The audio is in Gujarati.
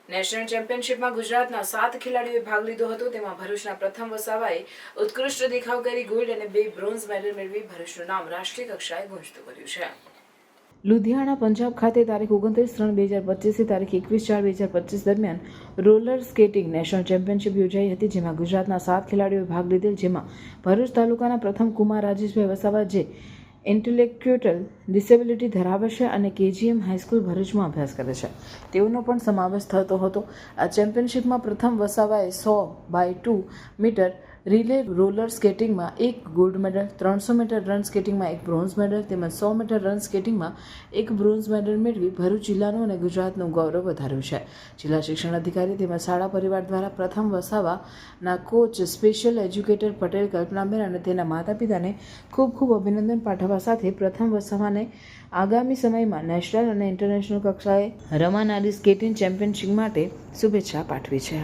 નેશનલ ચેમ્પિયનશિપમાં ગુજરાતના 7 ખેલાડીઓએ ભાગ લીધો હતો. તેમાં ભરૂચના પ્રથમ વસાવાએ ઉત્કૃષ્ટ દેખાવ કરી ગોલ્ડ અને 2 બ્રોન્ઝ મેડલ મેળવી ભરૂચનું નામ રાષ્ટ્રીય કક્ષાએ ગુંજતું કર્યું છે. લુધિયાણા, પંજાબ ખાતે તારીખ 29/3/2025 થી તારીખ 21/4/2025 દરમિયાન રોલર સ્કેટિંગ નેશનલ ચેમ્પિયનશિપ યોજાઈ હતી, જેમાં ગુજરાતના 7 ખેલાડીઓએ ભાગ લીધેલ. જેમાં ભરૂચ તાલુકાના પ્રથમ કુમાર રાજેશભાઈ વસાવા, જે ઇન્ટેલેક્ચ્યુઅલ ડિસેબિલિટી ધરાવે છે અને કેજીએમ હાઈસ્કૂલ ભરૂચમાં અભ્યાસ કરે છે, તેઓનો પણ સમાવેશ થતો હતો. આ ચેમ્પિયનશિપમાં પ્રથમ વસાવાએ 100/2 મીટર રિલે રોલર સ્કેટિંગમાં 1 ગોલ્ડ મેડલ, 300 મીટર રન સ્કેટિંગમાં 1 બ્રોન્ઝ મેડલ તેમજ 100 મીટર રન સ્કેટિંગમાં 1 બ્રોન્ઝ મેડલ મેળવી ભરૂચ જિલ્લાનું અને ગુજરાતનું ગૌરવ વધાર્યું છે. જિલ્લા શિક્ષણ અધિકારી તેમજ શાળા પરિવાર દ્વારા પ્રથમ વસાવાના coach special educator Patel Kalpanaben અને તેના માતા પિતાને ખૂબ ખૂબ અભિનંદન પાઠવવા સાથે પ્રથમ વસાવાને આગામી સમયમાં નેશનલ અને ઇન્ટરનેશનલ કક્ષાએ રમાનારી સ્કેટિંગ ચેમ્પિયનશિપ માટે શુભેચ્છા પાઠવી છે.